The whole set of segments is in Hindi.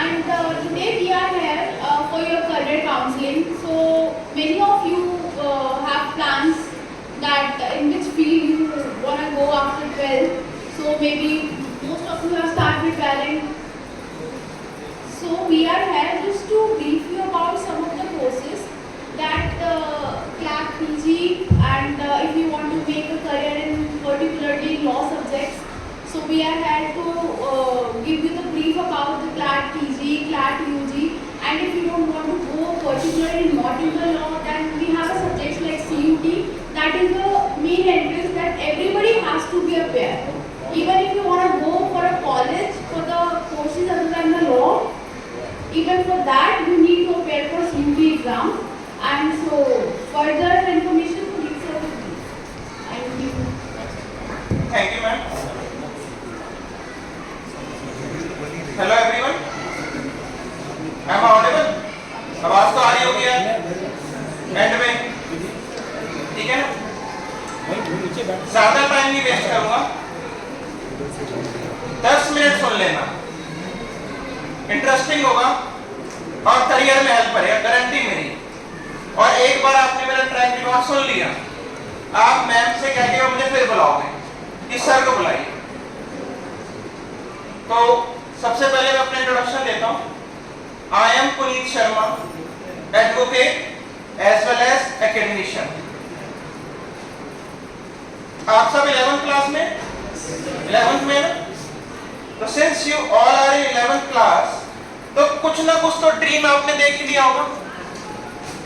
and today we are here for your career counseling. So many of you have plans that in which field you want to go after 12. So maybe most of you have started preparing. So we are here just to brief you about some of the courses that CLAT PG and if you want to make a career in particularly law subjects. So we are here to give you the brief about the CLAT PG, CLAT UG, and if you don't want to go particularly not in the law, then we have a subject like CUT, that is the main entrance that everybody has to be aware. Even if you want to go for a college for the courses other than the law, even for that you need to prepare for CUT exam. And so further information please serve with me. Thank you. Thank you, ma'am. Hello everyone, I am audible? आवाज तो आ रही होगी यार एंड में, ठीक है ना? ज्यादा टाइम नहीं वेस्ट करूंगा, 10 मिनट सुन लेना, इंटरेस्टिंग होगा और करियर में हेल्प करेगा, गारंटी मेरी। और एक बार आपने मेरा ट्रैक रिकॉर्ड सुन लिया, आप मैम से कह के मुझे फिर बुलाओगे, इस सर को बुलाइए। तो सबसे पहले मैं अपना इंट्रोडक्शन देता हूं। I am Puneet Sharma, advocate as well as academician. आप सब 11th क्लास में, 11th में ना? तो since you all are in 11th class, तो कुछ ना कुछ तो ड्रीम आपने देख ही लिया होगा,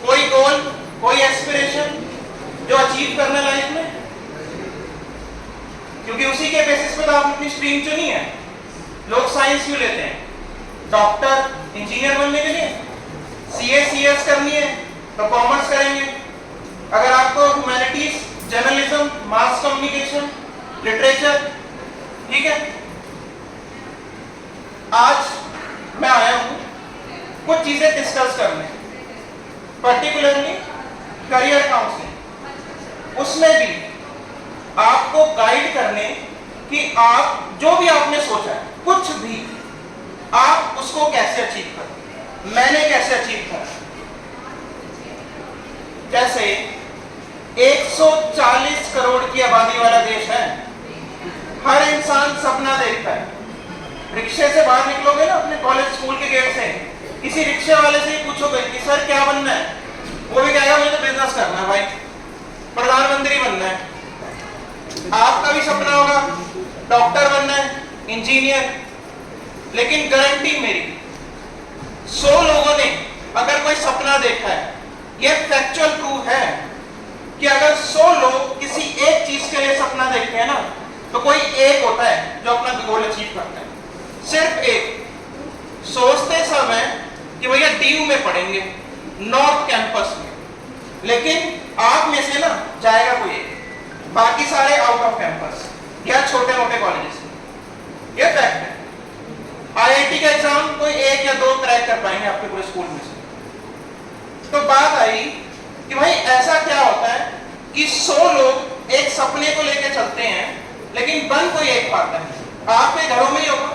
कोई गोल, कोई एस्पिरेशन जो अचीव करना लाइफ में, क्योंकि उसी के बेसिस पे तो आपने अपनी स्ट्रीम चुनी है। लोग साइंस क्यों लेते हैं? डॉक्टर, इंजीनियर बनने के लिए। सीए, सीएस करनी है तो कॉमर्स करेंगे। अगर आपको humanities, journalism, mass communication, literature, ठीक है। आज मैं आया हूं कुछ चीजें डिस्कस करने, पर्टिकुलरली करियर काउंसलिंग, उसमें भी आपको गाइड करने कि आप जो भी आपने सोचा है, कुछ भी, आप उसको कैसे अचीव करें। मैंने कैसे अचीव करा? जैसे 140 करोड़ की आबादी वाला देश है, हर इंसान सपना देखता है। रिक्शे से बाहर निकलोगे ना अपने कॉलेज स्कूल के गेट से, किसी रिक्शे वाले से ही पूछोगे कि सर क्या बनना है, वो भी कहेगा मुझे तो बिजनेस करना है भाई, प्रधानमंत्री बनना है। आपका भी सपना होगा डॉक्टर बनना है, इंजीनियर, लेकिन गारंटी मेरी 100 लोगों ने अगर कोई सपना देखा है, यह फैक्चुअल प्रूफ है कि अगर 100 लोग किसी एक चीज के लिए सपना देखते हैं ना, तो कोई एक होता है जो अपना गोल अचीव करता है, सिर्फ एक। सोचते समय कि भैया डीयू में पढ़ेंगे, नॉर्थ कैंपस में, लेकिन आप में से ना जाएगा कोई एक, बाकी सारे आउट ऑफ कैंपस या छोटे मोटे कॉलेजेस में। यह फैक्ट है। आईआईटी का एग्जाम कोई एक या दो क्रैक कर पाएंगे आपके पूरे स्कूल में से। तो बात आई कि भाई ऐसा क्या होता है कि 100 लोग एक सपने को लेकर चलते हैं, लेकिन बन कोई एक पाता है। आपके घरों में ही होगा,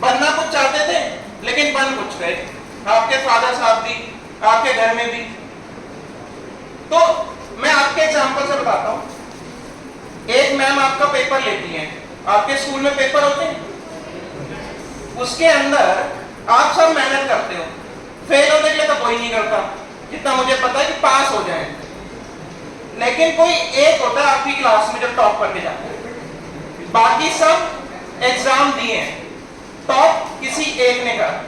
बनना कुछ चाहते थे लेकिन बन कुछ गए, आपके फादर साहब भी, आपके घर में भी। तो मैं आपके एग्जांपल से बताता हूं। एक मैम आपका पेपर लेती है, आपके स्कूल में पेपर होते हैं, उसके अंदर आप सब मेहनत करते हो, फेल होने के लिए तो कोई नहीं करता, जितना मुझे पता है कि पास हो जाए, लेकिन कोई एक होता है आपकी क्लास में जो टॉप करके जाता है। बाकी सब एग्जाम दिए हैं, टॉप किसी एक ने करा,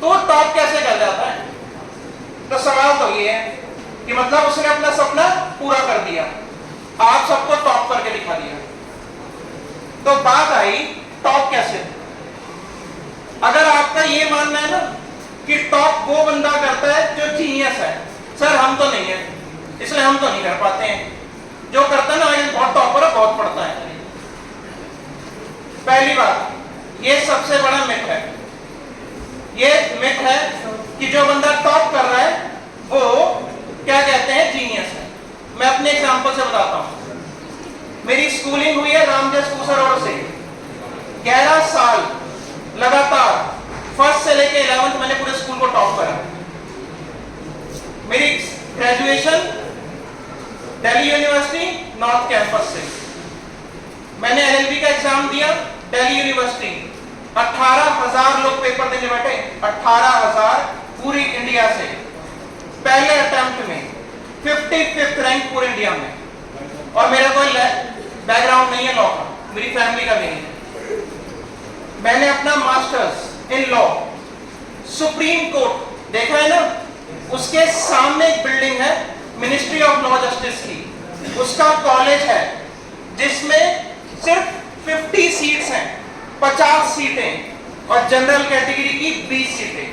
तो टॉप कैसे कर जाता है? तो सवाल तो ये है कि मतलब उसने अपना सपना पूरा कर दिया, आप सबको टॉप करके दिखा दिया। तो बात आई टॉप कैसे? अगर आपका ये मानना है ना कि टॉप वो बंदा करता है जो जीनियस है, सर हम तो नहीं है, इसलिए हम तो नहीं कर पाते हैं। जो करता है ना बहुत टॉपर है, बहुत पढ़ता है। पहली बात, ये सबसे बड़ा मिथ है। ये मिथ है कि जो बंदा टॉप कर रहा है वो क्या कहते हैं, जीनियस है। मैं अपने एग्जांपल से बताता हूं। मेरी स्कूलिंग हुई है रामजस पूसा रोड से, 11 साल लगातार तो मैंने पूरे स्कूल को टॉप करा। मेरी graduation Delhi university north campus से। मैंने एलएलबी का एग्जाम दिया दिल्ली यूनिवर्सिटी। 18,000 लोग पेपर देने बैठे, 18,000 पूरी इंडिया से। पहले अटेम्प्ट में 55th रैंक पूरे इंडिया में। और मेरा कोई बैकग्राउंड नहीं है लॉ का, मेरी फैमिली का भी नहीं है। मैंने अपना masters in law supreme court देखा है ना, उसके सामने एक बिल्डिंग है मिनिस्ट्री ऑफ लॉ जस्टिस की, उसका कॉलेज है जिसमें सिर्फ 50 सीट्स हैं, 50 सीटें और जनरल कैटेगरी की 20 सीटें।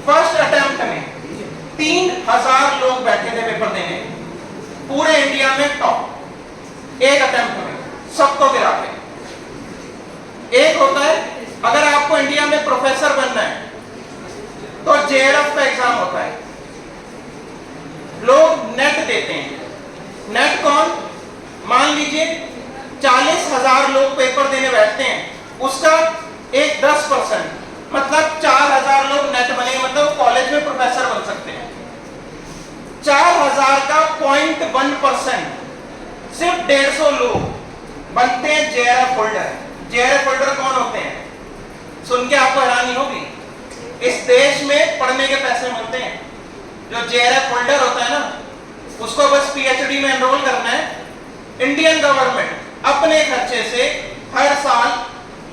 फर्स्ट अटेम्प्ट में 3,000 लोग बैठे थे पेपर देने, पूरे इंडिया में टॉप एक अटेम्प्ट में, सबको गिरा के। एक होता है अगर आपको इंडिया में प्रोफेसर बनना है तो जेआरएफ का एग्जाम होता है, लोग नेट देते हैं। नेट कौन, मान लीजिए 40,000 लोग पेपर देने बैठते हैं, उसका एक 10% मतलब 4,000 लोग नेट बने, मतलब कॉलेज में प्रोफेसर बन सकते हैं। 4,000 का 0.1% सिर्फ 150 लोग बनते हैं जेआरएफ होल्डर। जेआरएफ होल्डर कौन होते हैं, सुन के आपको हैरानी होगी। इस देश में पढ़ने के पैसे मिलते हैं। जो जेआरएफ होल्डर होता है ना, उसको बस पीएचडी में एनरोल करना है। इंडियन गवर्नमेंट अपने खर्चे से हर साल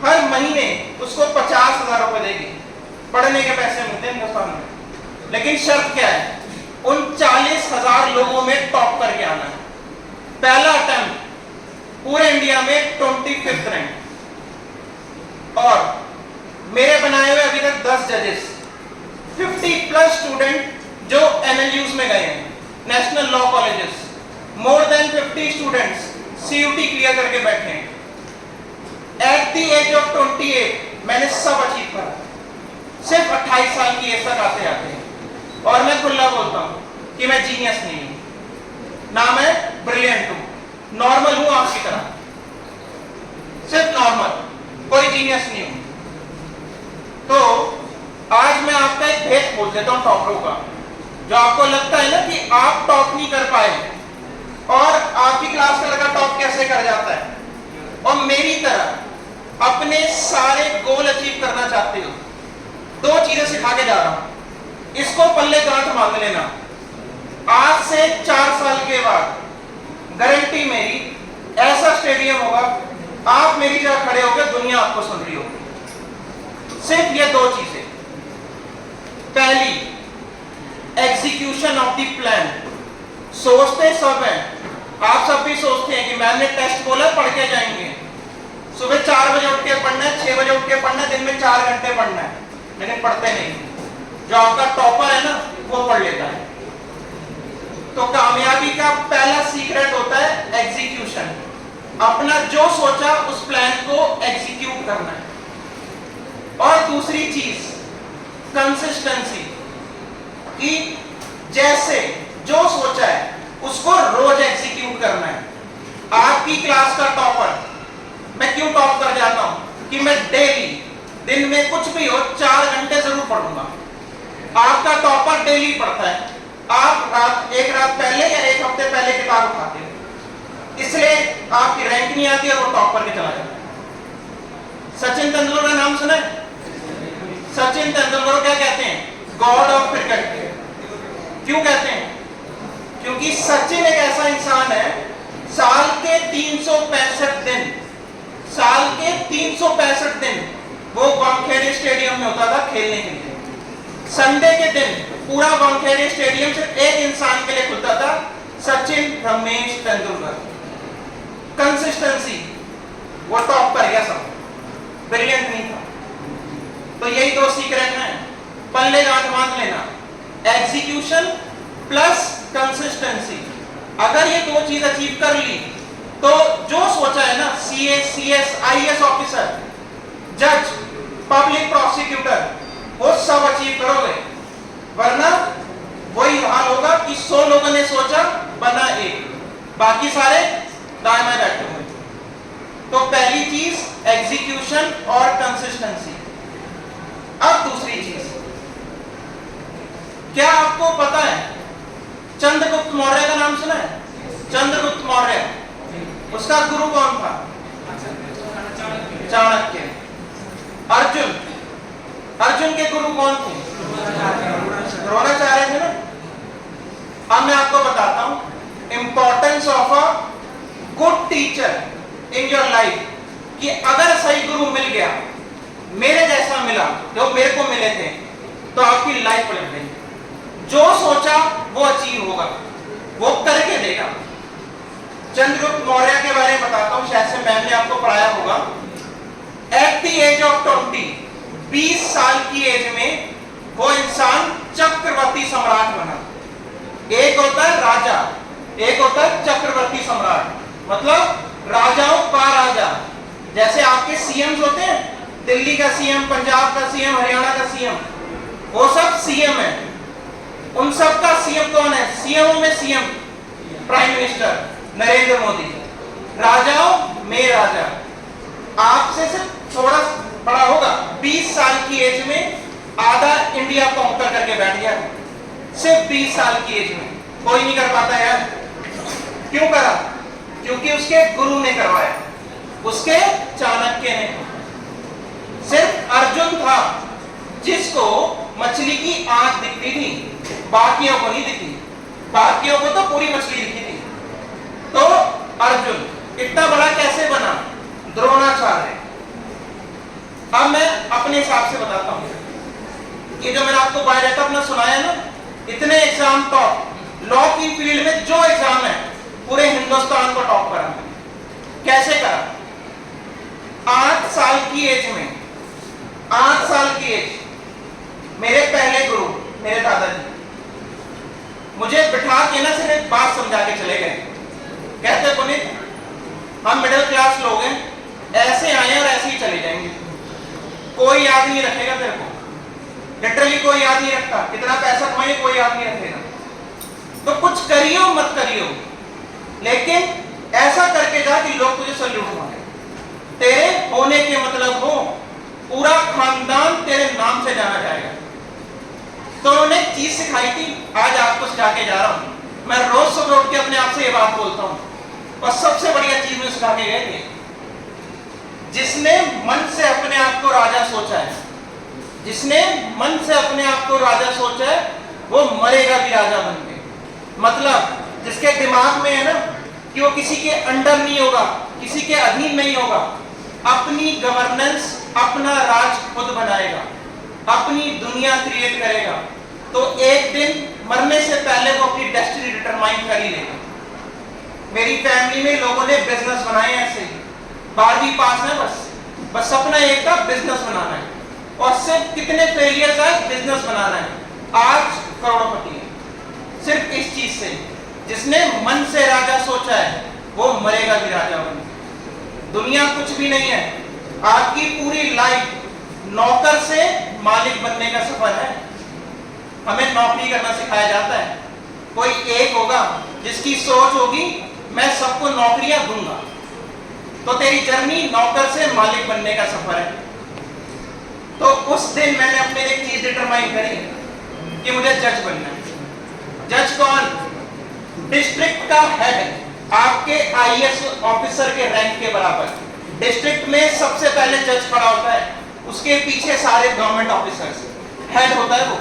हर महीने उसको 50,000 रुपए देगी, पढ़ने के पैसे मिलते हैं हिंदुस्तान में। लेकिन शर्त क्या है, उन 40,000 लोगों में टॉप करके आना है। पहला अटेम्प्ट पूरे इंडिया में 25th रैंक। और मेरे बनाए हुए अभी तक 10 जजेस, 50+ स्टूडेंट जो एनएलयूज में गए हैं, national law colleges, more than 50 students CUET clear करके बैठे हैं। एट द एज ऑफ 28 मैंने सब अचीव करा, सिर्फ 28 साल की एज तक आते आते हैं। और मैं खुला बोलता हूं कि मैं जीनियस नहीं हूं, ना मैं ब्रिलियंट हूं, नॉर्मल हूं आपकी तरह, सिर्फ नॉर्मल, कोई जीनियस नहीं हूं। तो आज मैं आपका एक भेद बोल देता हूं टॉपरों का। जो आपको लगता है ना कि आप टॉप नहीं कर पाए और आपकी क्लास का लड़का टॉप कैसे कर जाता है, और मेरी तरह अपने सारे गोल अचीव करना चाहते हो, 2 चीजें सिखा के जा रहा हूं। इसको पल्ले गांठ बांध लेना। आज से 4 साल के बाद गारंटी मेरी, ऐसा स्टेडियम होगा, आप मेरी जगह खड़े होकर दुनिया आपको सुन रही होगी। सिर्फ ये 2 चीजें। पहली, एग्जीक्यूशन ऑफ द प्लान। सोचते सब हैं, आप सब भी सोचते हैं कि मैम ने टेस्ट बोला पढ़ के जाएंगे, सुबह 4 बजे उठ के पढ़ना है, 6 बजे उठ के पढ़ना है, दिन में 4 घंटे पढ़ना है, लेकिन पढ़ते नहीं। जो आपका टॉपर है ना, वो पढ़ लेता है। तो कामयाबी का पहला सीक्रेट होता है एग्जीक्यूशन। अपना जो सोचा उस प्लान को एग्जीक्यूट करना है। और दूसरी चीज कंसिस्टेंसी, कि जैसे जो सोचा है उसको रोज एग्जीक्यूट करना है। आपकी क्लास का टॉपर, मैं क्यों टॉप कर जाता हूं कि मैं डेली, दिन में कुछ भी हो, 4 घंटे जरूर पढ़ूंगा। आपका टॉपर डेली पढ़ता है, आप एक रात पहले या एक हफ्ते पहले किताब उठाते हो, इसलिए आपकी रैंक नहीं आती और वो टॉप करके चला जाता है। सचिन तेंदुलकर का नाम सुना है? सचिन तेंदुलकर क्या कहते हैं? God of cricket. क्यों कहते हैं? क्योंकि सचिन एक ऐसा इंसान है, साल के 365 दिन, साल के 365 दिन वो वानखेड़े स्टेडियम में होता था खेलने के लिए। संडे के दिन पूरा वानखेड़े स्टेडियम सिर्फ एक इंसान के लिए खुलता था, सचिन रमेश तेंदुलकर। कंसिस्टेंसी, वो टॉप कर गया सब, ब्रिलियंट नहीं था। तो यही 2 सीक्रेट हैं, पल्ले गांठ बांध लेना, एग्जीक्यूशन प्लस कंसिस्टेंसी। अगर ये 2 चीज अचीव कर ली तो जो सोचा है ना, सीए, सीएस, आईएएस ऑफिसर, जज, पब्लिक प्रोसिक्यूटर, वो सब अचीव करोगे। वरना वही हाल होगा कि 100 लोगों ने सोचा, बना 1, बाकी सारे दाएं में बैठे हुए। तो पहली चीज एग्जीक्यूशन और कंसिस्टेंसी। अब दूसरी चीज, क्या आपको पता है चंद्रगुप्त मौर्य का नाम सुना है? चंद्रगुप्त मौर्य, उसका गुरु कौन था? चाणक्य। अर्जुन, अर्जुन के गुरु कौन थे? द्रोणाचार्य थे ना। अब मैं आपको बताता हूं importance of a good teacher in your life, कि अगर सही गुरु मिल गया, मेरे जैसा मिला, जो मेरे को मिले थे, तो आपकी लाइफ पलट गई। जो सोचा वो अचीव होगा, वो करके देगा। चंद्रगुप्त मौर्य के बारे में बताता हूं, शायद से मैम ने आपको पढ़ाया होगा। एट द एज ऑफ 20 साल की एज में वो इंसान चक्रवर्ती सम्राट बना। एक होता है राजा, एक होता है चक्रवर्ती सम्राट, मतलब राजाओं का राजा। जैसे आपके सीएम होते हैं, दिल्ली का सीएम, पंजाब का सीएम, हरियाणा का सीएम, वो सब सीएम है। उन सब का सीएम कौन है? सीएमओ में CM, prime minister Narendra Modi. राजाओं में राजा। आपसे सिर्फ थोड़ा बड़ा होगा, 20 साल की एज में आधा इंडिया कॉन्कर करके बैठ गया, सिर्फ 20 साल की एज में। कोई नहीं कर पाता यार। क्यों करा? क्योंकि उसके गुरु ने करवाया, उसके चाणक्य ने। सिर्फ अर्जुन था जिसको मछली की आंख दिखती थी, बाकियों को नहीं दिखती। बाकियों को तो पूरी मछली दिखी थी। तो अर्जुन इतना बड़ा कैसे बना? द्रोणाचार्य। अब मैं अपने हिसाब से बताता हूं, ये जो मैंने आपको बायोडाटा अपना सुनाया ना, इतने एग्जाम टॉप, लॉ की फील्ड में जो एग्जाम है पूरे हिंदुस्तान को टॉप करा। कैसे करा? 8 साल की एज में, 8 साल की एज, मेरे पहले गुरु मेरे दादाजी मुझे बिठा के ना सिर्फ एक बात समझा के चले गए। कहते पुनीत, हम मिडिल क्लास लोग हैं, ऐसे आए और ऐसे ही चले जाएंगे, कोई याद नहीं रखेगा तेरे को। लिटरली कोई याद नहीं रखता, कितना पैसा कमाए कोई याद नहीं रखेगा। तो कुछ करियो मत करियो, लेकिन ऐसा करके जा कि लोग तुझे सल्यूट मारे, तेरे होने के मतलब हो, पूरा खानदान तेरे नाम से जाना जाएगा। तो उन्होंने एक चीज सिखाई थी, आज आपको सिखा के जा रहा हूं। मैं रोज सुबह उठ के अपने आप से ये बात बोलता हूं, और सबसे बढ़िया चीज में सिखा के गए थे, जिसने मन से अपने आप को राजा सोचा है, जिसने मन से अपने आप को राजा सोचा है, वो मरेगा भी राजा बन के। मतलब जिसके दिमाग में है ना कि वो किसी के अंडर नहीं होगा, किसी के अधीन नहीं होगा, अपनी गवर्नेंस, अपना राज खुद बनाएगा, अपनी दुनिया क्रिएट करेगा, तो एक दिन मरने से पहले वो अपनी डेस्टिनी डिटरमाइन कर ही लेगा। मेरी फैमिली में लोगों ने बिजनेस बनाए ऐसे ही, 12वीं पास है, बस सपना एक था बिजनेस बनाना है, और सिर्फ कितने फेलियर्स आए, बिजनेस बनाना है। आज करोड़पति है सिर्फ इस चीज से। जिसने मन से राजा सोचा है वो मरेगा भी राजा बन। दुनिया कुछ भी नहीं है, आपकी पूरी लाइफ नौकर से मालिक बनने का सफर है। हमें नौकरी करना सिखाया जाता है, कोई एक होगा जिसकी सोच होगी मैं सबको नौकरियां दूंगा, तो तेरी जर्नी नौकर से मालिक बनने का सफर है। तो उस दिन मैंने अपने एक चीज डिटरमाइन करी कि मुझे जज बनना है। जज कौन? डिस्ट्रिक्ट का हेड, आपके आईएएस ऑफिसर के रैंक के बराबर। डिस्ट्रिक्ट में सबसे पहले जज खड़ा होता है, उसके पीछे सारे गवर्नमेंट ऑफिसर्स, हेड होता है वो।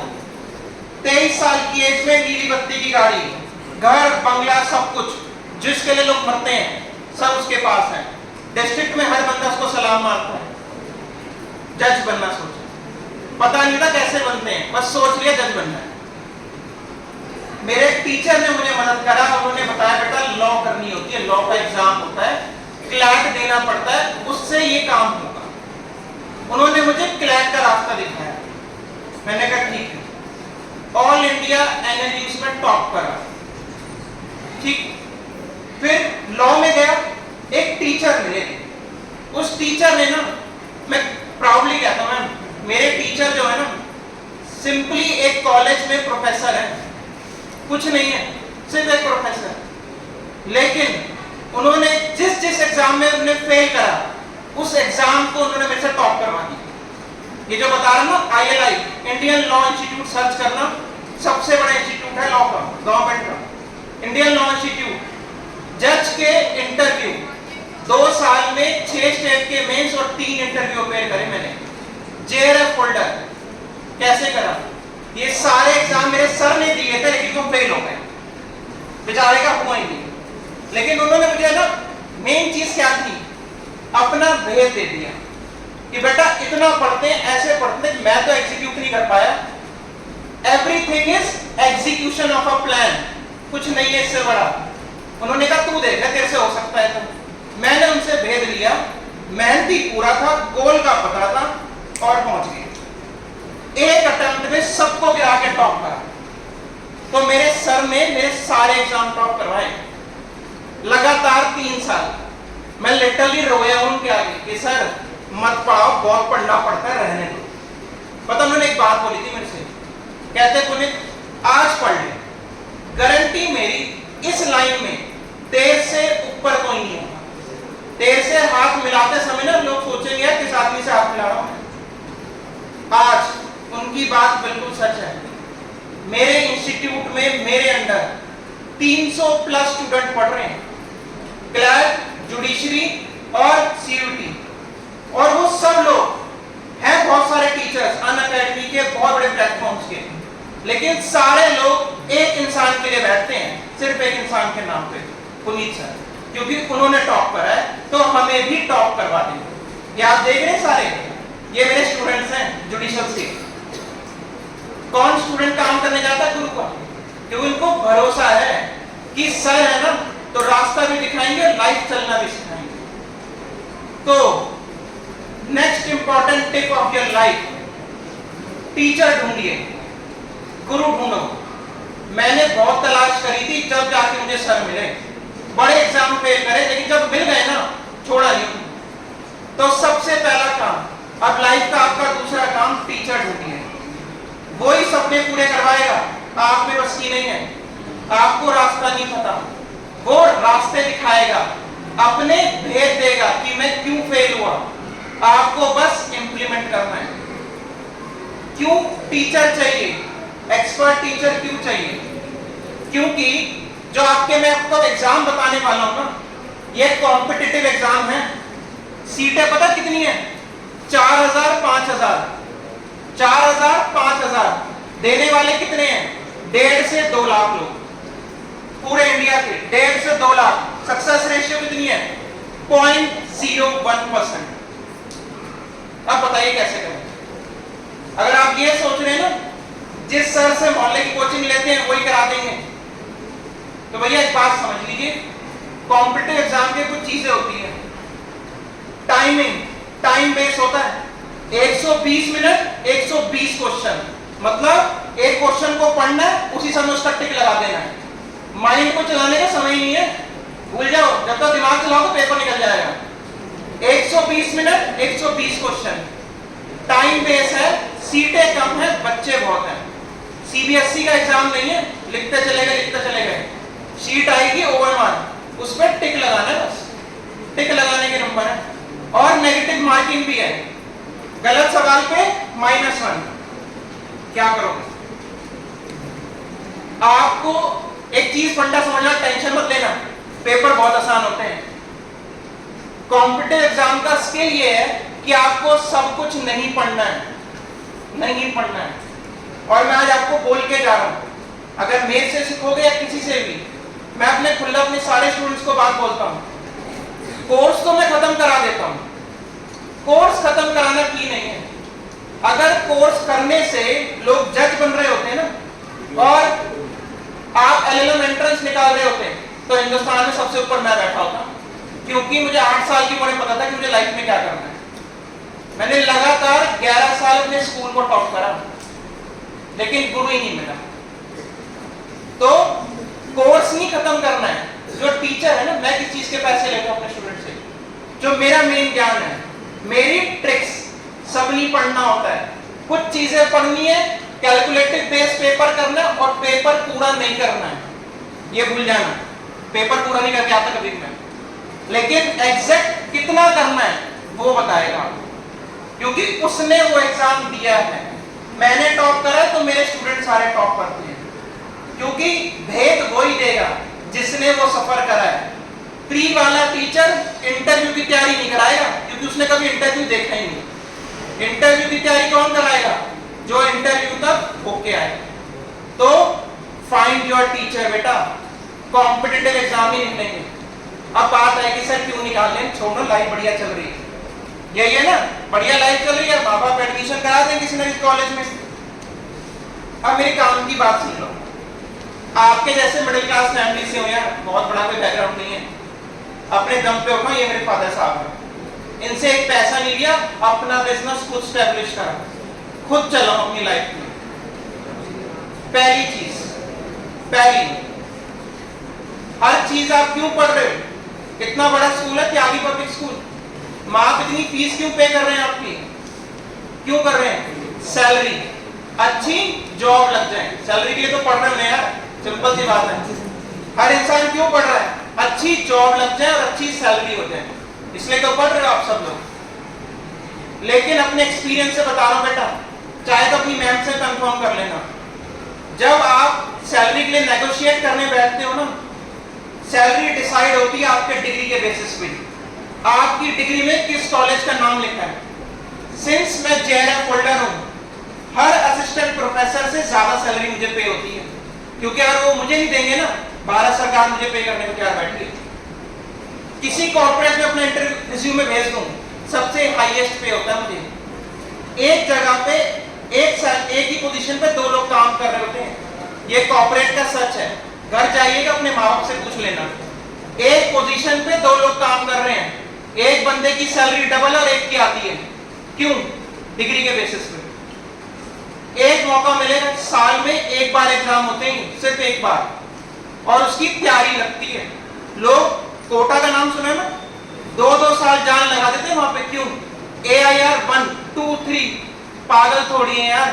23 साल की एज में नीली बत्ती की गाड़ी, घर बंगला सब कुछ, जिसके लिए लोग मरते हैं सब उसके पास है। डिस्ट्रिक्ट में हर बंदा उसको सलाम मारता है। जज बनना सोचा, पता नहीं था कैसे बनते हैं, बस सोच लिया जज बनना है। मेरे टीचर ने मुझे मदद करा, उन्होंने बताया बेटा लॉ करनी होती है, लॉ का एग्जाम होता है, क्लैट देना पड़ता है, उससे ये काम होगा। उन्होंने मुझे क्लैट का रास्ता दिखाया, मैंने कहा ठीक है। ऑल इंडिया एनएलयूज में टॉप करा, ठीक। फिर लॉ में गया, एक टीचर मिले, उस टीचर ने ना, मैं प्राउडली कहता हूं मैम, मेरे टीचर जो है ना सिंपली एक कॉलेज में प्रोफेसर है, कुछ नहीं है, सिर्फ एक प्रोफेसर, लेकिन उन्होंने जिस एग्जाम में उन्होंने फेल करा, उस एग्जाम को उन्होंने मेरे से टॉप करवा दिया। ये जो बता रहा हूं ना, ILI Indian law institute search करना, सबसे बड़ा इंस्टीट्यूट है लॉ का, गवर्नमेंट का, इंडियन लॉ इंस्टीट्यूट। जज के इंटरव्यू 2 साल में 6 स्टेट के मेंस और 3 इंटरव्यू अपेयर करे मैंने। जेआरएफ होल्डर कैसे करा? ये सारे एग्जाम मेरे सर ने दिए थे, लेकिन तुम फेल हो गए, बेचारे का हुआ ही नहीं। लेकिन उन्होंने मुझे ना मेन चीज क्या थी, अपना भेद दे दिया कि बेटा इतना पढ़ते हैं, ऐसे पढ़ते हैं, मैं तो एग्जीक्यूट नहीं कर पाया। Everything is execution of a plan, कुछ नहीं है इससे बड़ा। उन्होंने कहा तू देख तेरे से हो सकता है। तो मैंने उनसे भेद लिया, मेहनती पूरा था, गोल का पता था और पहुंच गए। एक अटेम्प्ट में सबको गिरा के टॉप करा। तो मेरे सर ने मेरे सारे एग्जाम टॉप करवाए लगातार 3 साल। मैं लिटरली रोया उनके आगे कि सर मत पढ़ाओ, बहुत पढ़ना पड़ता है, रहने दो। पता उन्होंने एक बात बोली थी मेरे से, कहते पुनीत आज पढ़ ले, गारंटी मेरी इस लाइन में तेरे से ऊपर कोई नहीं होगा। तेरे से हाथ मिलाते समय ना लोग सोचेंगे किस आदमी से हाथ मिला रहा हूं। आज उनकी बात बिल्कुल सच है। मेरे इंस्टीट्यूट में मेरे अंडर 300 प्लस स्टूडेंट पढ़ रहे हैं, क्लर्क, जुडिशरी और सीयूटी। और वो सब लोग हैं, बहुत सारे टीचर्स अनअकैडमी के, बहुत बड़े प्लेटफॉर्म्स के, लेकिन सारे लोग एक इंसान के लिए बैठते हैं, सिर्फ एक इंसान के नाम पे, पुनीत सर, क्योंकि उन्होंने टॉप करा है तो हमें भी टॉप करवा देंगे। ये आप देख रहे हैं सारे, ये मेरे स्टूडेंट्स हैं जुडिशल से। कौन स्टूडेंट काम करने जाता है गुरु का? क्योंकि उनको भरोसा है कि सर है ना तो रास्ता भी दिखाएंगे और लाइफ चलना भी सिखाएंगे। तो next important tip of your life, teacher ढूंढिए, गुरु ढूंढो। मैंने बहुत तलाश करी थी, जब जाके मुझे सर मिले। बड़े एग्जाम फेल करे, लेकिन जब मिल गए ना छोड़ा नहीं। तो सबसे पहला काम, अब लाइफ का आपका दूसरा काम, टीचर ढूंढिए। वही सपने पूरे करवाएगा, आप में बस की नहीं है। आपको रास्ता नहीं पता, वो रास्ते दिखाएगा, अपने भेद देगा कि मैं क्यों फेल हुआ, आपको बस इंप्लीमेंट करना है। क्यों टीचर चाहिए, एक्सपर्ट टीचर क्यों चाहिए? क्योंकि जो आपके मैं आपको एग्जाम बताने वाला हूं ना, ये कॉम्पिटिटिव एग्जाम है। सीटें पता कितनी है? 4000, 5000, 4000, 5000। देने वाले कितने हैं? 1.5 से 2 लाख लोग पूरे इंडिया के, 1.5 से 2 लाख। सक्सेस रेशियो कितनी है? 0.01%। अब बताइए कैसे करें? अगर आप ये सोच रहे हैं ना जिस सर से मोहल्ले की कोचिंग लेते हैं वही करा देंगे, तो भैया एक बात समझ लीजिए, कॉम्पिटिटिव एग्जाम के कुछ चीजें होती हैं। टाइमिंग, टाइम बेस होता है। 120 मिनट 120 क्वेश्चन, मतलब एक क्वेश्चन को पढ़ना है, उसी समय उसका टिक लगा देना है। माइंड को चलाने का समय नहीं है, भूल जाओ, जब तक दिमाग चलाओ तो पेपर निकल जाएगा। 120 मिनट 120 क्वेश्चन, टाइम बेस है, सीटें कम है, बच्चे बहुत हैं। सीबीएसई का एग्जाम नहीं है, लिखते चले गए, शीट आएगी ओवरऑल, उस पर टिक लगाना है, बस टिक लगाने के नंबर है। और नेगेटिव मार्किंग भी है, गलत सवाल पे -1। क्या करोगे? आपको एक चीज फंडा समझना, टेंशन मत लेना, पेपर बहुत आसान होते हैं। कॉम्पिटिटिव एग्जाम का स्किल ये है कि आपको सब कुछ नहीं पढ़ना है, नहीं पढ़ना है। और मैं आज आपको बोल के जा रहा हूं, अगर मेरे से सीखोगे या किसी से भी, मैं अपने खुला अपने सारे स्टूडेंट्स को बात बोलता हूं, कोर्स तो मैं खत्म करा देता हूं, कोर्स खत्म कराना की नहीं है। अगर कोर्स करने से लोग जज बन रहे होते हैं ना, और आप एलएलएम एंट्रेंस निकाल रहे होते हैं, तो हिंदुस्तान में सबसे ऊपर मैं बैठा होता, क्योंकि मुझे 8 साल की उम्र में पता था कि मुझे लाइफ में क्या करना है। मैंने लगातार 11 साल अपने स्कूल को टॉप करा, लेकिन गुरु ही नहीं मिला। तो कोर्स नहीं खत्म करना है। जो टीचर है ना, मैं किस चीज के पैसे लेता हूं अपने स्टूडेंट से? जो मेरा मेन ज्ञान है, मेरी ट्रिक्स, सब नहीं पढ़ना होता है। कुछ चीजें पढ़नी है, कैलकुलेटिव बेस पेपर करना, और पेपर पूरा नहीं करना है, ये भूल जाना। पेपर पूरा नहीं करके आता कभी मैं, लेकिन एग्जैक्ट कितना करना है वो बताएगा, क्योंकि उसने वो एग्जाम दिया है। मैंने टॉप करा तो मेरे स्टूडेंट सारे टॉप करते हैं। क्योंकि भेद वही देगा जिसने वो सफर करा है। प्री वाला टीचर इंटरव्यू की तैयारी नहीं कराएगा, क्योंकि उसने कभी इंटरव्यू देखा ही नहीं। इंटरव्यू की तैयारी कौन कराएगा? जो इंटरव्यू तक होके आए। तो फाइंड योर टीचर बेटा, कॉम्पिटिटिव एग्जाम ही निकलेंगे। अब बात है कि सर क्यों निकालने, छोड़ो, लाइफ बढ़िया चल रही है, यही है ना, बढ़िया लाइफ चल रही है, माँ बाप एडमिशन करा दें किसी न किसी कॉलेज में। अब मेरे काम की बात सुन लो, आपके जैसे मिडिल क्लास फैमिली से हो यार, बहुत बड़ा कोई बैकग्राउंड नहीं है, अपने दम पे उठो, ये मेरे फादर साहब हैं, इनसे एक पैसा नहीं लिया, अपना बिजनेस खुद स्टैब्लिश करा, खुद चलो अपनी लाइफ में। पहली चीज, हर चीज आप क्यों पढ़ रहे हो? इतना बड़ा स्कूल है त्यागी पब्लिक स्कूल, माँ इतनी फीस क्यों पे कर रहे हैं आपकी? क्यों कर रहे हैं? सैलरी, अच्छी जॉब लग जाए, सैलरी के लिए तो पढ़ रहे हो यार, सिंपल सी बात है। हर इंसान क्यों पढ़ रहा है? अच्छी जॉब लग जाए और अच्छी सैलरी हो जाए, इसलिए तो पढ़ रहे हो आप सब लोग। लेकिन अपने एक्सपीरियंस से बता रहा हूं बेटा, चाहे तो अपनी मैम से कंफर्म कर लेना, जब आप सैलरी के लिए नेगोशिएट करने बैठते हो ना, सैलरी डिसाइड होती है आपके डिग्री के बेसिस पे। आपकी डिग्री में किस कॉलेज का नाम लिखा है। सिंस मैं जेआरएफ होल्डर हूं, हर असिस्टेंट प्रोफेसर से ज्यादा सैलरी मुझे पे होती है, क्योंकि अगर वो मुझे नहीं देंगे ना, भारत सरकार मुझे पे करने को तैयार बैठी है। किसी कॉर्पोरेट में अपना इंटरव्यू रिज्यूमे भेज दूं, सबसे हाईएस्ट पे होता है मुझे। एक जगह पे एक ही पोजीशन पे दो लोग काम कर रहे होते हैं, ये कॉर्पोरेट का सच है, घर जाइएगा अपने माँ बाप से पूछ लेना। एक पोजीशन पे दो लोग काम कर रहे हैं, एक बंदे की सैलरी डबल और एक की आती है, क्यों? डिग्री के बेसिस पे। एक मौका मिलेगा, साल में एक बार एग्जाम होते हैं, सिर्फ एक बार, और उसकी तैयारी लगती है। लोग कोटा का नाम सुना ना, 2-2 साल जान लगा देते हैं वहां पे, क्यों? AIR 1, 2, 3, पागल थोड़ी है यार,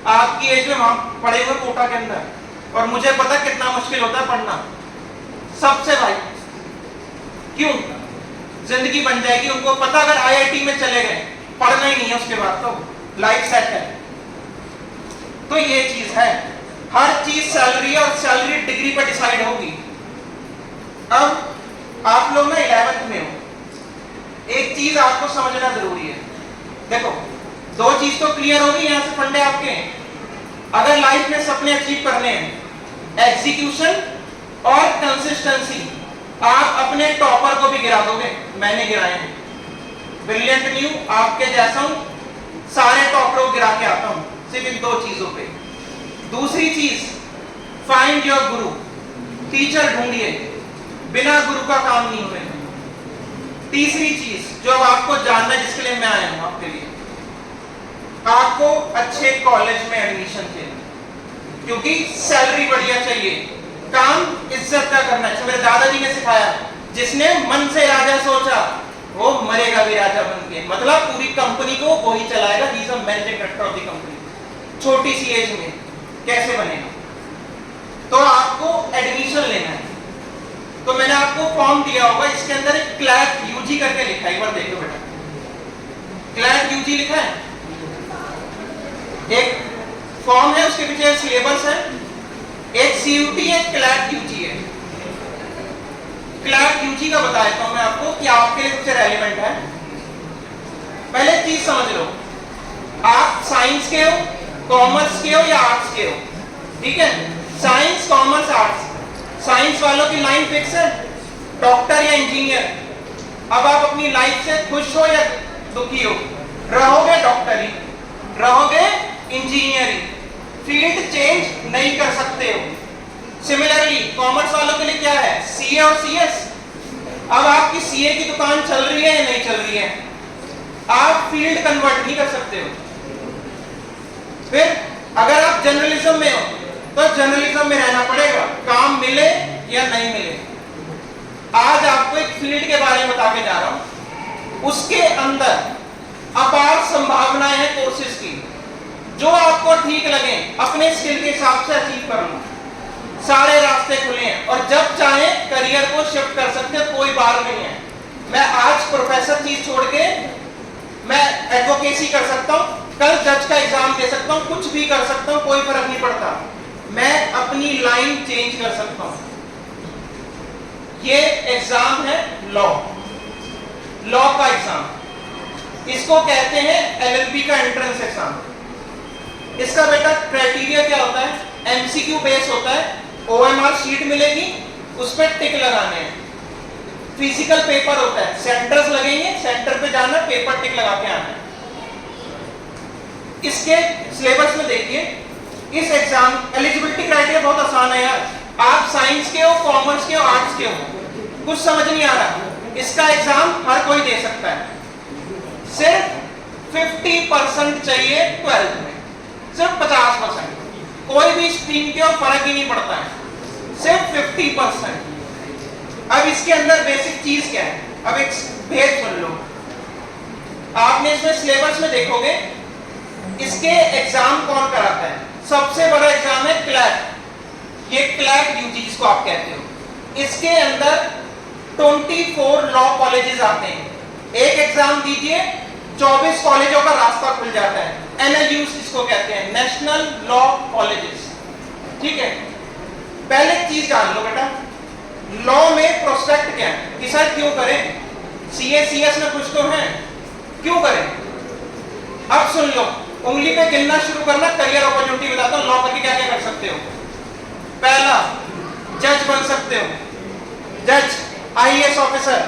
आपकी एज में वहां पढ़े हुए कोटा के अंदर, और मुझे पता कितना मुश्किल होता है पढ़ना सबसे भाई। क्यों? जिंदगी बन जाएगी, उनको पता अगर IIT में चले गए, पढ़ना ही नहीं है उसके बाद तो लाइफ सेट है। तो ये चीज है, हर चीज सैलरी और सैलरी डिग्री पर डिसाइड होगी। अब आप लोग ना 11th में हो, एक चीज आपको समझना जरूरी है। देखो, दो चीज तो क्लियर होगी, यहां से फंडे आपके। अगर लाइफ में सपने अचीव करने हैं, एग्जीक्यूशन और कंसिस्टेंसी, आप अपने टॉपर को भी गिरा दोगे, मैंने गिराए हैं, ब्रिलियंट न्यू आपके जैसा हूं, सारे टॉपरों को गिरा के आता हूं, सिर्फ इन दो चीजों पे। दूसरी चीज, फाइंड योर गुरु, टीचर ढूंढिए, बिना गुरु का काम नहीं होगा। तीसरी चीज जो अब आपको जानना है, जिसके लिए मैं आया हूं आपके लिए, आपको अच्छे कॉलेज में एडमिशन चाहिए, क्योंकि सैलरी बढ़िया चाहिए, काम इज्जत का करना चाहिए। मेरे दादाजी ने सिखाया, जिसने मन से राजा सोचा वो मरेगा भी राजा बन के, मतलब पूरी कंपनी को वही चलाएगा, he is a managing director of the company. छोटी सी एज में कैसे बनेगा? तो आपको एडमिशन लेना है, तो मैंने आपको फॉर्म दिया होगा, इसके अंदर एक क्लैट यूजी करके लिखा है, एक बार देखो बेटा, क्लैट यूजी लिखा है, एक फॉर्म है, उसके पीछे सिलेबस है, एक CUT है, क्लैट यूजी है। क्लैट यूजी का बता देता हूं मैं आपको कि आपके लिए सबसे रेलेवेंट है। पहले चीज समझ लो, आप साइंस के हो, कॉमर्स के हो या आर्ट्स के हो, ठीक है? साइंस, कॉमर्स, आर्ट्स, साइंस वालों की लाइन फिक्स है, डॉक्टर या इंजीनियर। अब आप अपनी लाइफ से खुश हो या दुखी हो, रहोगे डॉक्टर ही, रहोगे इंजीनियर ही, फील्ड चेंज नहीं कर सकते हो। सिमिलरली कॉमर्स वालों के लिए क्या है? CA और CS। अब आपकी CA की दुकान चल रही है या नहीं चल रही है, आप फील्ड कन्वर्ट नहीं कर सकते हो। फिर अगर आप जर्नलिज्म में हो तो जर्नलिज्म में रहना पड़ेगा, काम मिले या नहीं मिले। आज आपको एक फील्ड के बारे में बता के जा रहा हूं, उसके अंदर अपार संभावनाएं हैं कोर्सेज की, जो आपको ठीक लगे अपने स्किल के हिसाब से अचीव कर लो, सारे रास्ते खुले हैं, और जब चाहे करियर को शिफ्ट कर सकते हो, कोई बार नहीं है। मैं आज प्रोफेसर चीज छोड़ के मैं एडवोकेसी कर सकता हूं, कल जज का एग्जाम दे सकता हूं, कुछ भी कर सकता हूं, कोई फर्क नहीं पड़ता। मैं अपनी लाइन चेंज कर सकता हूं। ये एग्जाम है लॉ का एग्जाम, इसको कहते हैं एलएलबी का एंट्रेंस एग्जाम। इसका बेटा क्राइटेरिया क्या होता है? एमसीक्यू बेस होता है, ओएमआर शीट मिलेगी, उस पर टिक लगाने हैं। फिजिकल पेपर होता है, सेंटर्स लगेंगे, सेंटर पे जाना, पेपर टिक लगा के आना है। इसके सिलेबस में देखिए, इस एग्जाम एलिजिबिलिटी क्राइटेरिया बहुत आसान है यार। आप साइंस के हो, कॉमर्स के हो, आर्ट्स के हो, कुछ समझ नहीं आ रहा, इसका एग्जाम हर कोई दे सकता है। सिर्फ 50% चाहिए 12th में, सिर्फ 50%, कोई भी स्ट्रीम के हो फर्क ही नहीं पड़ता है, सिर्फ 50%। अब इसके अंदर बेसिक चीज क्या है, अब एक भेद सुन लो। आपने इसमें सिलेबस में देखोगे इसके एग्जाम कौन कराता है। सबसे बड़ा एग्जाम है क्लैट, ये क्लैट यूजी जिसको आप कहते हो। इसके अंदर 24 लॉ कॉलेजेस आते हैं। एक एग्जाम दीजिए, 24 कॉलेजों का रास्ता खुल जाता है। एनएलयूज इसको कहते हैं, नेशनल लॉ कॉलेजेस। ठीक है, पहले चीज जान लो बेटा, लॉ में प्रोस्पेक्ट क्या है कि सर क्यों करें, सीए सीएस में कुछ तो है, क्यों करें। अब सुन लो, उंगली पे गिनना शुरू करना, करियर अपॉर्चुनिटी बताता हूं लॉ करके क्या क्या कर सकते हो। पहला, जज बन सकते हो, जज, आईएएस ऑफिसर,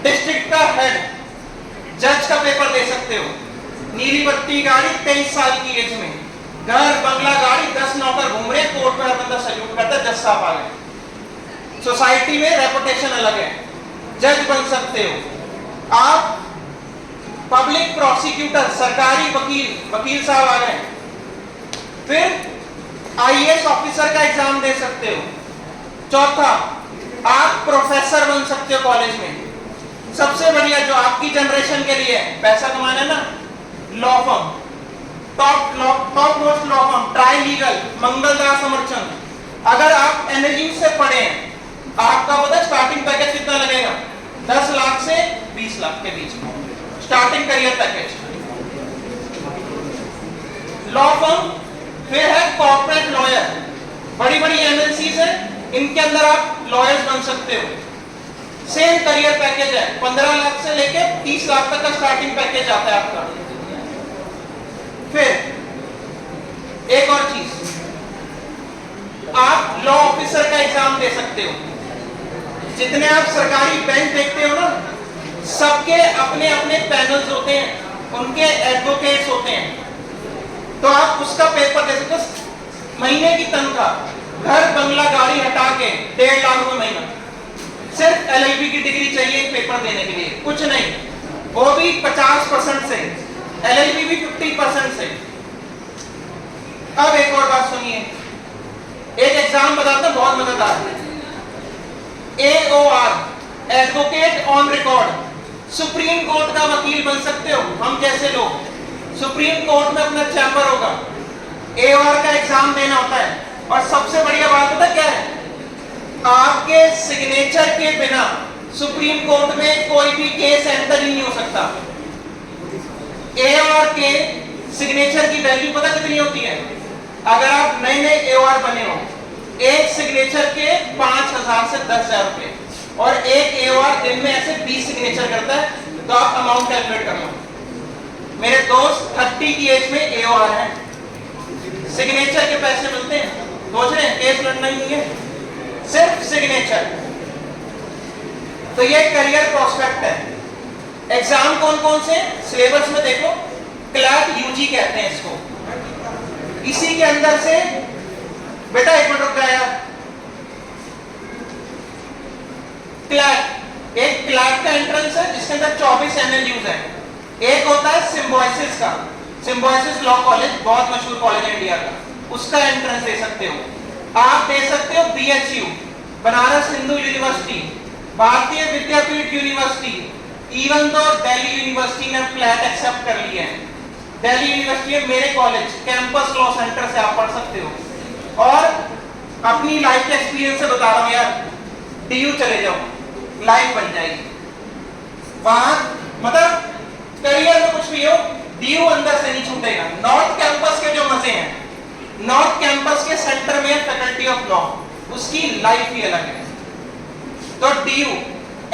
डिस्ट्रिक्ट का हेड, जज का पेपर दे सकते हो। नीली बत्ती गाड़ी 23 साल की एज में, घर बंगला गाड़ी, 10 नौकर घूम रहे, कोर्ट में हर बंदा सैल्यूट करता है, 10 साल आ गए, सोसाइटी में रेपुटेशन अलग है, जज बन सकते हो। आप पब्लिक प्रोसिक्यूटर, सरकारी वकील साहब आ गए। फिर आईएएस ऑफिसर का एग्जाम दे सकते हो। चौथा, आप प्रोफेसर बन सकते हो कॉलेज में। सबसे बढ़िया जो आपकी जनरेशन के लिए पैसा कमाना है ना, law firm, top most law firm, try legal, Mangaldas Amarchand. अगर आप एनएलयू से पढ़े हैं, आपका पता स्टार्टिंग पैकेज कितना लगेगा? 10 लाख से 20 लाख के बीच में starting career package. Law firm, फिर है कॉर्पोरेट लॉयर, बड़ी बड़ी एमएनसीज है, इनके अंदर आप लॉयर्स बन सकते हो। सेम करियर पैकेज है, 15 लाख से लेके 30 लाख तक का स्टार्टिंग पैकेज आता है आपका। फिर एक और चीज, आप लॉ ऑफिसर का एग्जाम दे सकते हो। जितने आप सरकारी बैंक देखते हो ना, सबके अपने अपने पैनल्स होते हैं, उनके एडवोकेट्स होते हैं, तो आप उसका पेपर दे सकते हो। महीने की तनख्वाह, घर बंगला गाड़ी हटा के 1.5 लाख रुपए महीना, सिर्फ एलएलबी की डिग्री चाहिए पेपर देने के लिए, कुछ नहीं, वो भी 50% से, एलएलबी भी 50% से। अब एक और बात सुनिए, एक एग्जाम बताता बहुत मजेदार है, AOR, advocate on record. Supreme court का वकील बन सकते हो, हम जैसे लोग, सुप्रीम कोर्ट में अपना चैम्बर होगा, AOR का एग्जाम देना होता है। और सबसे बढ़िया बात पता क्या है, आपके सिग्नेचर के बिना सुप्रीम कोर्ट में कोई भी केस एंटर ही नहीं हो सकता। AOR के सिग्नेचर की वैल्यू पता कितनी होती है? अगर आप नए नए AOR बने हो, एक सिग्नेचर के 5,000 से 10,000 रुपए, और एक AOR दिन में ऐसे 20 सिग्नेचर करता है, तो आप अमाउंट कैलकुलेट कर लो। मेरे दोस्त 30 की एज में AOR है, सिग्नेचर के पैसे मिलते हैं, सोच रहे हैं केस लड़ना ही नहीं है, सिर्फ सिग्नेचर। तो ये करियर प्रोस्पेक्ट है। एग्जाम कौन कौन से, सिलेबस में देखो, क्लैट यूजी कहते हैं इसको। इसी के अंदर से बेटा एक मिनट रुक जाए, क्लैट, एक क्लैट का एंट्रेंस है जिसके अंदर 24 एनएलयूज है। एक होता है सिम्बोयसिस का, सिम्बोयसिस लॉ कॉलेज, बहुत मशहूर कॉलेज है इंडिया का, उसका एंट्रेंस दे सकते हो। आप दे सकते हो BHU, बनारस हिंदू यूनिवर्सिटी, भारतीय विद्यापीठ university, even though Delhi university ने फ्लैट एक्सेप्ट कर लिया है। दिल्ली यूनिवर्सिटी है मेरे कॉलेज, कैंपस लॉ सेंटर से आप पढ़ सकते हो। और अपनी लाइफ एक्सपीरियंस से बता रहा हूं यार, DU चले जाओ, लाइफ बन जाएगी वहां। मतलब करियर में कुछ भी हो, DU अंदर से नहीं छूटेगा। नॉर्थ कैंपस के जो मजे हैं नॉर्थ कैंपस के सेंटर में फैकल्टी ऑफ लॉ, उसकी लाइफ ही अलग है। तो डीयू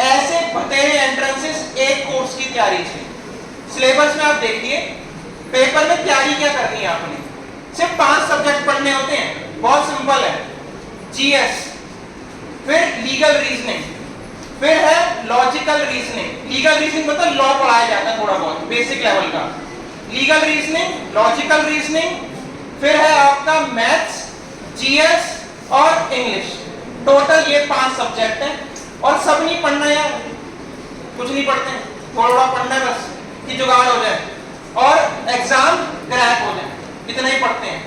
ऐसे बतेरे एंट्रेंसेस एक कोर्स की तैयारी से सिलेबस में आप देखिए, पेपर में तैयारी क्या करनी है आपने, सिर्फ 5 सब्जेक्ट पढ़ने होते हैं, बहुत सिंपल है। जीएस, फिर लीगल रीजनिंग, फिर है लॉजिकल रीजनिंग। लीगल रीजनिंग मतलब लॉ पढ़ाया जाता है थोड़ा बहुत बेसिक लेवल का, लीगल रीजनिंग, लॉजिकल रीजनिंग, फिर है आपका मैथ्स, जीएस और इंग्लिश। टोटल ये 5 सब्जेक्ट हैं और सब नहीं पढ़ना यार, कुछ नहीं पढ़ते हैं, थोड़ा पढ़ना है बस कि जुगाड़ हो जाए और एग्जाम क्रैक हो जाए, इतना ही पढ़ते हैं।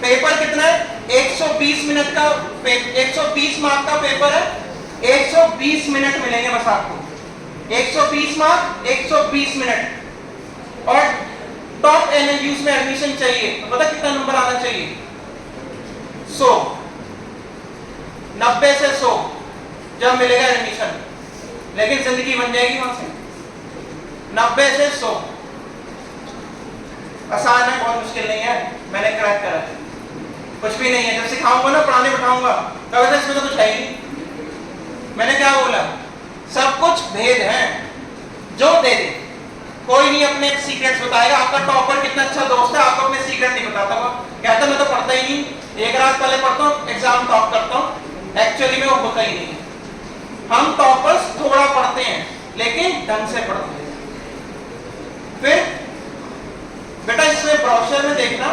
पेपर कितना है? 120 मिनट का 120 मार्क का पेपर है, 120 मिनट मिलेंगे बस आपको, 120 मार्क 120 मिनट। और टॉप एनएलयूज में एडमिशन चाहिए तो पता कितना नंबर आना चाहिए? 100, 90 से 100 जब मिलेगा एडमिशन, लेकिन जिंदगी बन जाएगी वहां से। 90 से 100 आसान है, बहुत मुश्किल नहीं है, मैंने क्रैक करा है, कुछ भी नहीं है। जब सिखाऊंगा ना, पढ़ाने बैठाऊंगा, कब इसमें तो कुछ है ही नहीं। मैंने क्या बोला? सब कुछ भेद है, जो दे दे, कोई नहीं अपने सीक्रेट्स बताएगा। आपका टॉपर कितना अच्छा दोस्त है, आपको अपने सीक्रेट नहीं बताता, वो कहता मैं तो पढ़ता ही नहीं, एक रात पहले पढ़ता हूँ, एग्जाम टॉप करता हूँ, एक्चुअली में वो होता ही नहीं। हम टॉपर्स थोड़ा पढ़ते हैं लेकिन ढंग से पढ़ते हैं। फिर बेटा इसमें ब्रोशर में देखना,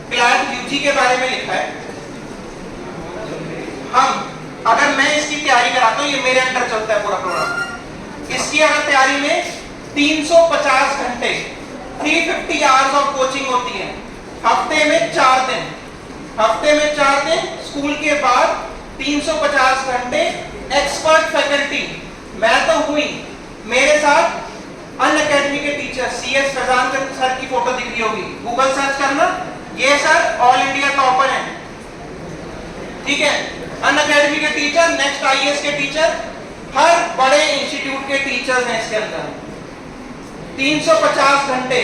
क्लैट यूजी के बारे में लिखा है। हम अगर मैं इसकी तैयारी कराता हूँ, ये मेरे अंडर चलता है पूरा प्रोग्राम, इसकी अगर तैयारी में 350 घंटे 350 आवर्स ऑफ कोचिंग होती है, हफ्ते में 4 दिन, हफ्ते में 4 दिन, स्कूल के बाद 350 घंटे, एक्सपर्ट फैकल्टी। मैं तो हुई, मेरे साथ अन अकेडमी के टीचर CS फैजान सर की फोटो दिख रही होगी, गूगल सर्च करना, ये सर ऑल इंडिया टॉपर हैं, ठीक है। अन अकेडमी के टीचर, नेक्स्ट IAS के टीचर, हर बड़े इंस्टीट्यूट के टीचर्स हैं इसके अंदर। 350 घंटे,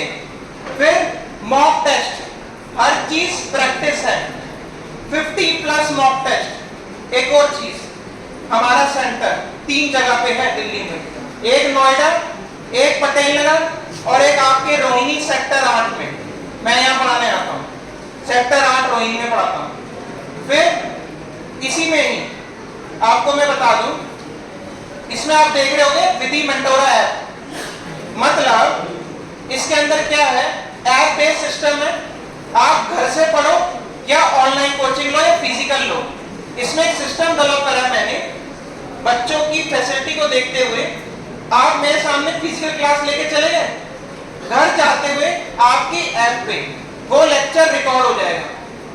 फिर मॉक टेस्ट, हर चीज प्रैक्टिस है, 50+ मॉक टेस्ट। एक और चीज, हमारा सेंटर 3 जगह पे है दिल्ली में, एक नोएडा, एक पटेल नगर और एक आपके रोहिणी सेक्टर 8 में। मैं यहाँ पढ़ाने आता हूँ, सेक्टर 8 रोहिणी में पढ़ाता हूँ। फिर इसी में ही आपको मैं बता दूं, इसमें आप देख रहे होंगे विधि मेंटोरा ऐप, मतलब इसके अंदर क्या है, ऐप बेस्ड सिस्टम है। आप घर से पढ़ो या ऑनलाइन कोचिंग लो या फिजिकल लो, इसमें एक सिस्टम डेवलप करा मैंने बच्चों की फैसिलिटी को देखते हुए। आप मेरे सामने फिजिकल क्लास लेके चले गए, घर जाते हुए आपकी ऐप पे वो लेक्चर रिकॉर्ड हो जाएगा,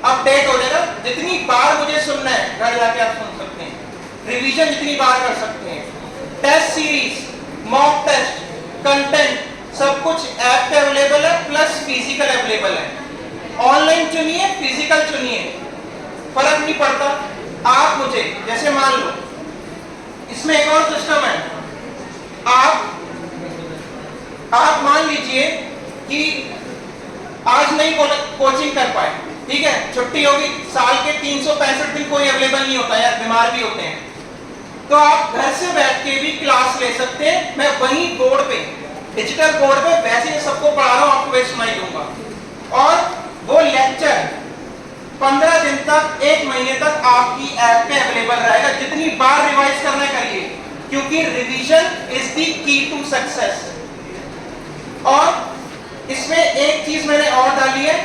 अपडेट हो जाएगा। जितनी बार मुझे सुनना है घर जाके आप सुन सकते हैं, रिवीजन जितनी बार कर सकते हैं। Test series, mock test, content, सब कुछ ऐप पे अवेलेबल है, प्लस फिजिकल अवेलेबल है। ऑनलाइन चुनिए, फिजिकल चुनिए, फर्क नहीं पड़ता। आप मुझे जैसे मान लो, इसमें एक और सिस्टम है, आप मान लीजिए कि आज नहीं कोचिंग कर पाए, ठीक है, छुट्टी होगी, साल के 365 दिन कोई अवेलेबल नहीं होता यार, बीमार भी होते हैं, तो आप घर से बैठ के भी क्लास ले सकते हैं। मैं वहीं बोर्ड पे, डिजिटल बोर्ड पे वैसे सबको पढ़ा रहा हूँ, आपको वैसे सुनाई दूंगा। और वो लेक्चर 15 दिन तक, 1 महीने तक आपकी ऐप पे अवेलेबल रहेगा। जितनी बार रिवाइज करना करिए, क्योंकि revision is the key to success. और इसमें एक चीज मैंने और डाली है,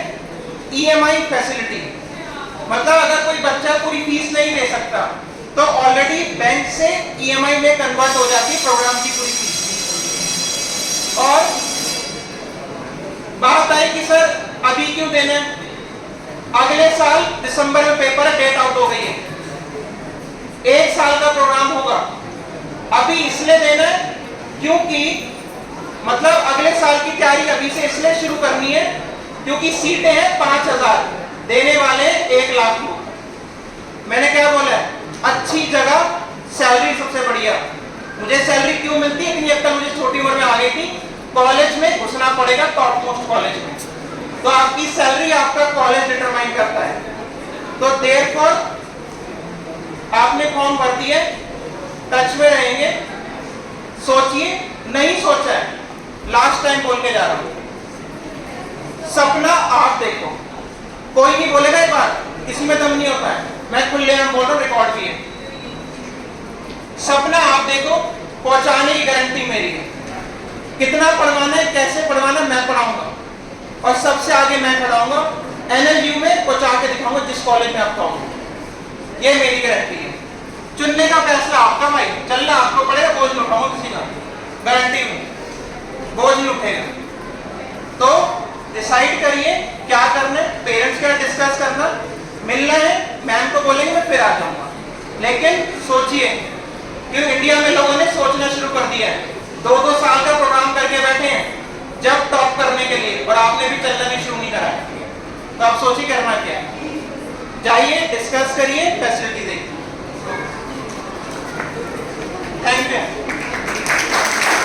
EMI फैसिलिटी, मतलब अगर कोई बच्चा पूरी फीस नहीं ले सकता तो ऑलरेडी बैंक से EMI में कन्वर्ट हो जाती है प्रोग्राम की पूरी फीस। और बात आई कि सर अभी क्यों देना है, अगले साल दिसंबर में पेपर है, डेट आउट हो गई है, 1 साल का प्रोग्राम होगा। अभी इसलिए देना है क्योंकि मतलब अगले साल की तैयारी अभी से इसलिए शुरू करनी है क्योंकि सीटें हैं 5000, देने वाले 1 लाख लोग। मैंने क्या बोला है, अच्छी जगह, सैलरी सबसे बढ़िया। मुझे सैलरी क्यों मिलती है, इतनी अक्ल मुझे छोटी उम्र में आ गई थी, कॉलेज में घुसना पड़ेगा, टॉप मोस्ट कॉलेज में। तो आपकी सैलरी आपका कॉलेज डिटरमाइन करता है। तो देयरफॉर आपने फॉर्म भर दिए, टच में रहेंगे, सोचिए, नहीं सोचा है, लास्ट टाइम बोल के जा रहा हूं, सपना आप देखो, कोई नहीं बोलेगा एक बार, इसमें दम नहीं होता है, मैं खुले में बोल रहा हूं, रिकॉर्ड भी है। सपना आप देखो, पहुंचाने की गारंटी मेरी है। कितना पढ़वाना है, कैसे पढ़वाना है, मैं पढ़ाऊंगा और सबसे आगे मैं खड़ाऊंगा, NLU में पहुंचा के दिखाऊंगा जिस कॉलेज में आप कहूंगा। ये मेरी गारंटी है। चुनने का फैसला आपका भाई, चलना आपको पड़ेगा, बोझ नहीं उठाऊंगा किसी का, गारंटी में बोझ नहीं उठेगा। तो डिसाइड करिए क्या करना है, पेरेंट्स के साथ डिस्कस करना, मिलना है, मैम को बोलेंगे मैं फिर आ जाऊंगा। लेकिन सोचिए कि इंडिया में लोगों ने सोचना शुरू कर दिया है, 2-2 साल का प्रोग्राम करके बैठे हैं जब टॉप करने के लिए, और आपने भी चलना भी शुरू नहीं करा है। तो आप सोचिए करना क्या है, जाइए डिस्कस करिए, फैसिलिटी